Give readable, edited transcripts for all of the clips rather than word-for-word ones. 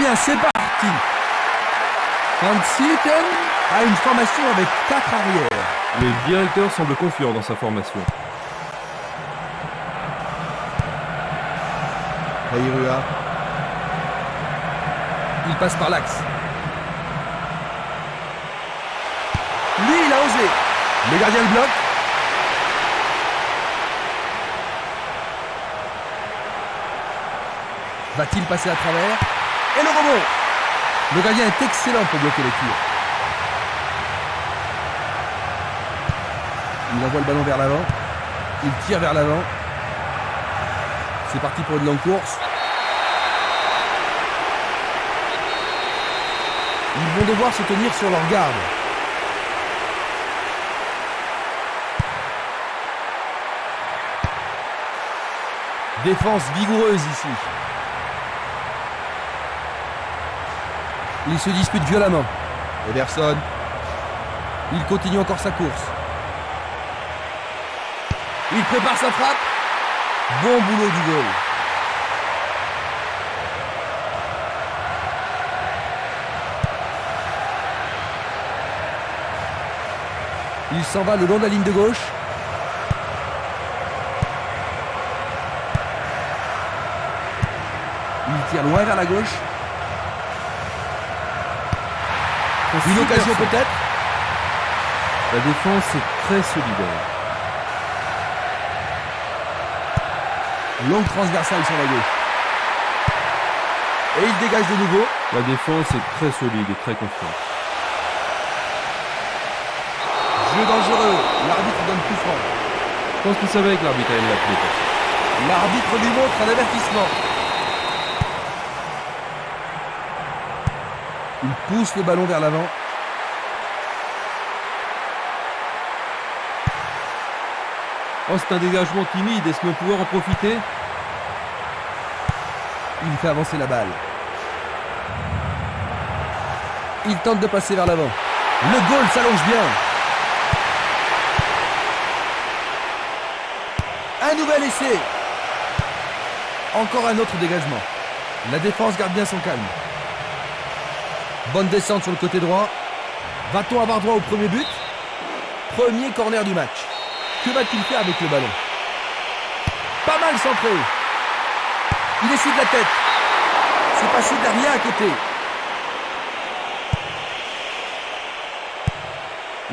bien, c'est parti. Van Sieten a une formation avec 4 arrières. Le directeur semble confiant dans sa formation. Aïrua. Il passe par l'axe. Lui, il a osé. Le gardien le bloque. Va-t-il passer à travers? Et le rebond! Le gardien est excellent pour bloquer les tirs. Il envoie le ballon vers l'avant. Il tire vers l'avant. C'est parti pour une longue course. Ils vont devoir se tenir sur leur garde. Défense vigoureuse ici. Il se dispute violemment. Ederson. Il continue encore sa course. Il prépare sa frappe. Bon boulot du goal. Il s'en va le long de la ligne de gauche. Il tire loin vers la gauche. Une occasion peut-être. La défense est très solidaire. Longue transversale sur la gauche. Et il dégage de nouveau. La défense est très solide et très confiante. Jeu dangereux. L'arbitre donne coup franc. Je pense qu'il savait que l'arbitre allait l'appeler. L'arbitre lui montre un avertissement. Il pousse le ballon vers l'avant. Oh, c'est un dégagement timide. Est-ce qu'on va pouvoir en profiter? Il fait avancer la balle. Il tente de passer vers l'avant. Le goal s'allonge bien. Un nouvel essai. Encore un autre dégagement. La défense garde bien son calme. Bonne descente sur le côté droit. Va-t-on avoir droit au premier but? Premier corner du match. Que va-t-il faire avec le ballon? Pas mal centré. Il essaie de la tête. C'est passé derrière à côté.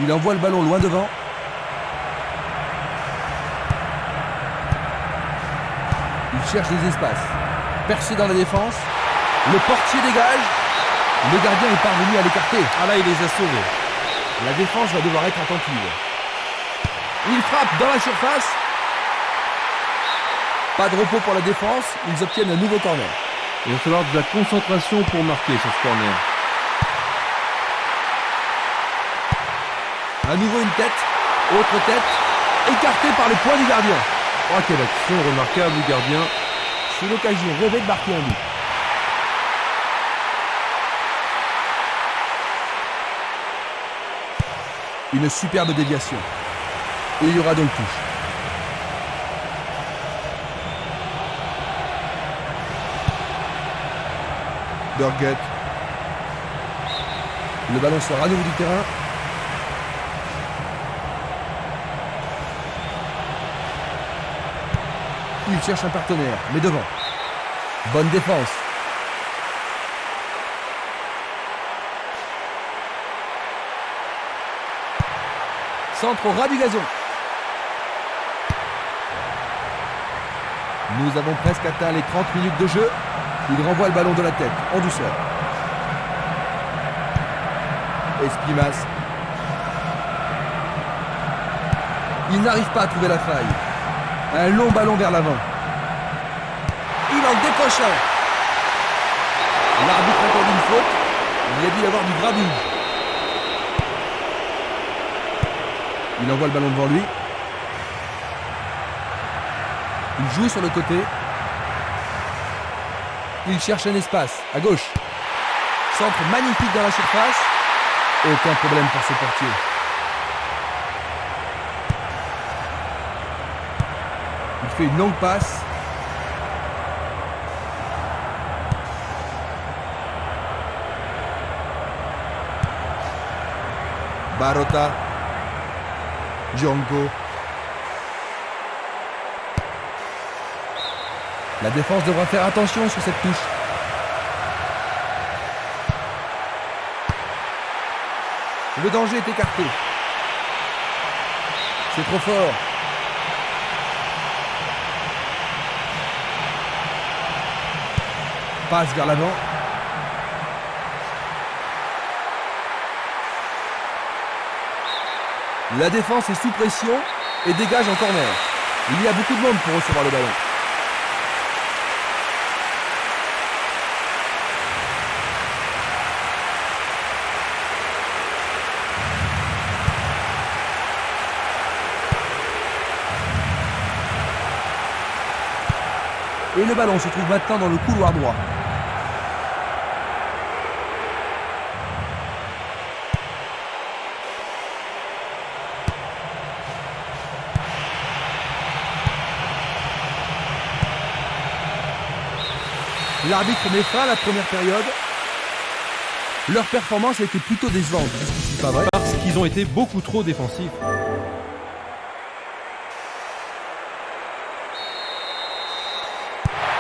Il envoie le ballon loin devant. Il cherche des espaces. Percé dans la défense. Le portier dégage. Le gardien est parvenu à l'écarter. Ah là, il les a sauvés. La défense va devoir être attentive. Il frappe dans la surface. Pas de repos pour la défense. Ils obtiennent un nouveau corner. Il va falloir de la concentration pour marquer sur ce corner. À nouveau une tête. Autre tête. Écartée par le poing du gardien. Oh, quelle action remarquable du gardien. C'est l'occasion rêvée de marquer un but. Une superbe déviation. Et il y aura donc touche. Dorguet. Le ballon sort à nouveau du terrain. Il cherche un partenaire, mais devant. Bonne défense. Centre au ras du gazon. Nous avons presque atteint les 30 minutes de jeu. Il renvoie le ballon de la tête, en douceur. Espimas. Il n'arrive pas à trouver la faille. Un long ballon vers l'avant. Il en décoche un. L'arbitre accorde une faute. Il a dû y avoir du grabuge. Il envoie le ballon devant lui. Il joue sur le côté. Il cherche un espace, à gauche. Centre magnifique dans la surface. Aucun problème pour ce portier. Il fait une longue passe. Barotta. Django. La défense devra faire attention sur cette touche. Le danger est écarté. C'est trop fort. Passe vers l'avant. La défense est sous pression et dégage en corner. Il y a beaucoup de monde pour recevoir le ballon. Et le ballon se trouve maintenant dans le couloir droit. L'arbitre met fin à la première période. Leur performance a été plutôt décevante jusqu'ici, pas vrai? Parce qu'ils ont été beaucoup trop défensifs.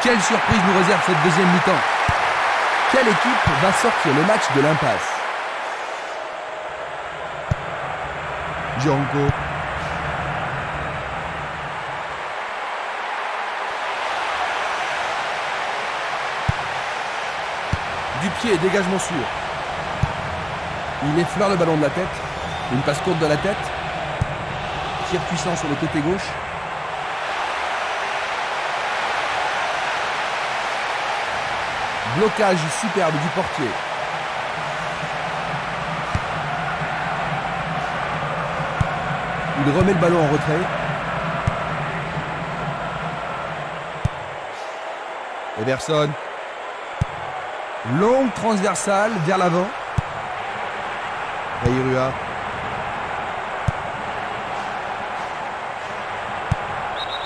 Quelle surprise nous réserve cette deuxième mi-temps? Quelle équipe va sortir le match de l'impasse? Django. Du pied, dégagement sûr. Il effleure le ballon de la tête. Une passe courte de la tête. Tir puissant sur le côté gauche. Blocage superbe du portier. Il remet le ballon en retrait. Everson. Longue transversale vers l'avant. Airua.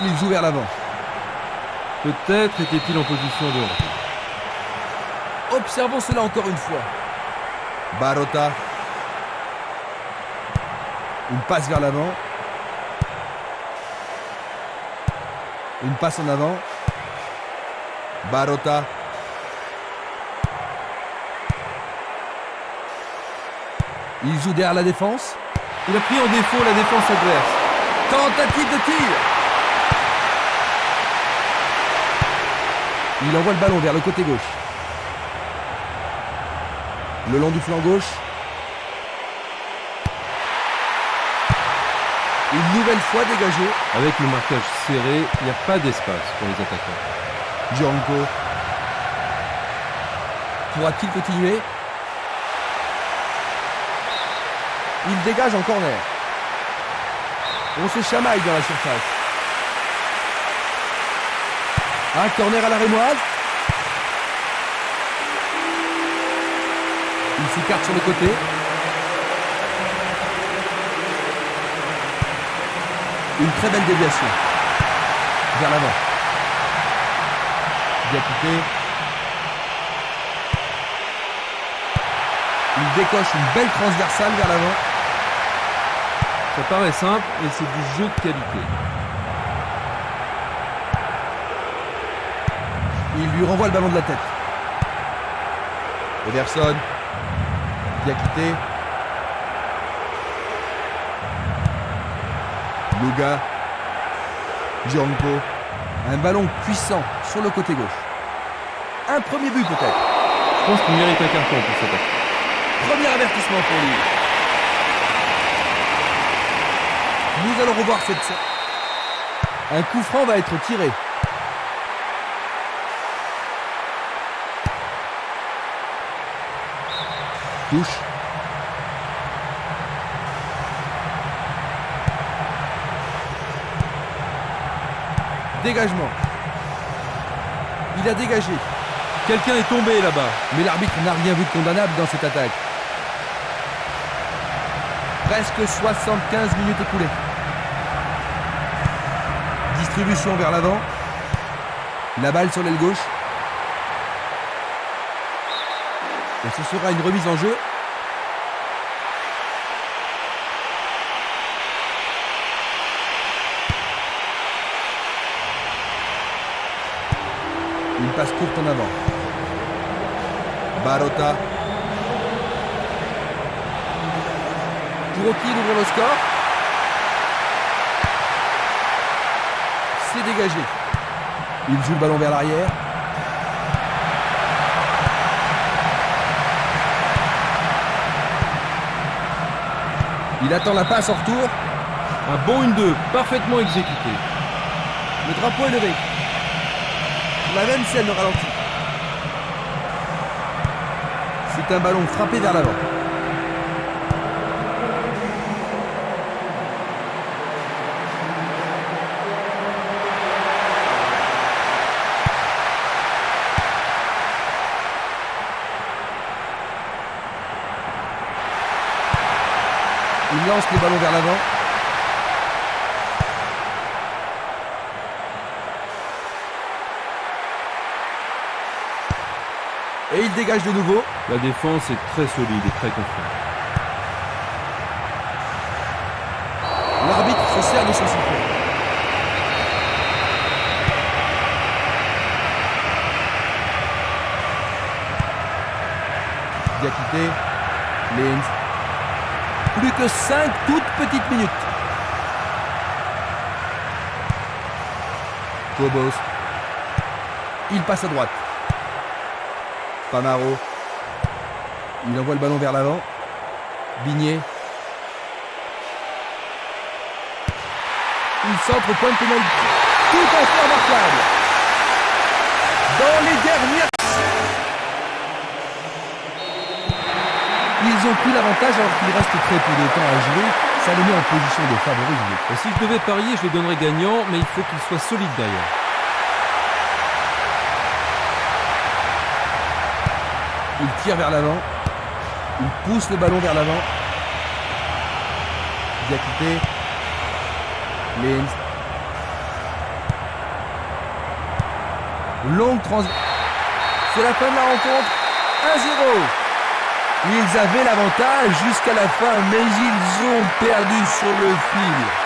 Il joue vers l'avant. Peut-être était-il en position de hors. Observons cela encore une fois. Barotta. Une passe vers l'avant. Une passe en avant. Barotta. Il joue derrière la défense. Il a pris en défaut la défense adverse. Tentative de tir. Il envoie le ballon vers le côté gauche. Le long du flanc gauche. Une nouvelle fois dégagé. Avec le marquage serré, il n'y a pas d'espace pour les attaquants. Django. Pourra-t-il continuer? Il dégage en corner. On se chamaille dans la surface. Un corner à la rémoise. Il s'écarte sur le côté. Une très belle déviation. Vers l'avant. Bien coupé. Il décoche une belle transversale vers l'avant. Ça paraît simple, mais c'est du jeu de qualité. Il lui renvoie le ballon de la tête. Everson. Diakité. Luga. Django. Un ballon puissant sur le côté gauche. Un premier but peut-être. Je pense qu'il mérite un carton pour cette action. Premier avertissement pour lui. Nous allons revoir cette scène. Un coup franc va être tiré. Touche. Dégagement. Il a dégagé. Quelqu'un est tombé là-bas. Mais l'arbitre n'a rien vu de condamnable dans cette attaque. Presque 75 minutes écoulées. Distribution vers l'avant. La balle sur l'aile gauche. Et ce sera une remise en jeu. passe courte en avant. Barota. Kuroki d'ouvrir le score. C'est dégagé. Il joue le ballon vers l'arrière. Il attend la passe en retour. Un bon 1-2, parfaitement exécuté. Le drapeau est levé. La même scène au ralenti. C'est un ballon frappé vers l'avant. Il lance le ballon vers l'avant. Et il dégage de nouveau. La défense est très solide et très confiante. L'arbitre se sert de son sifflet. Diakité. Linz. Plus que 5 toutes petites minutes. Kobos. Il passe à droite. Pamaro. Il envoie le ballon vers l'avant. Bigné. Il centre au point de pénalité. Tout en fait remarquable. Dans les dernières... Ils ont pris l'avantage alors qu'il reste très peu de temps à jouer. Ça les met en position de favoriser. Et si je devais parier, je les donnerais gagnants, mais il faut qu'ils soient solides derrière. Il tire vers l'avant. Il pousse le ballon vers l'avant. Diakité. Linz. Longue transition. C'est la fin de la rencontre. 1-0. Ils avaient l'avantage jusqu'à la fin, mais ils ont perdu sur le fil.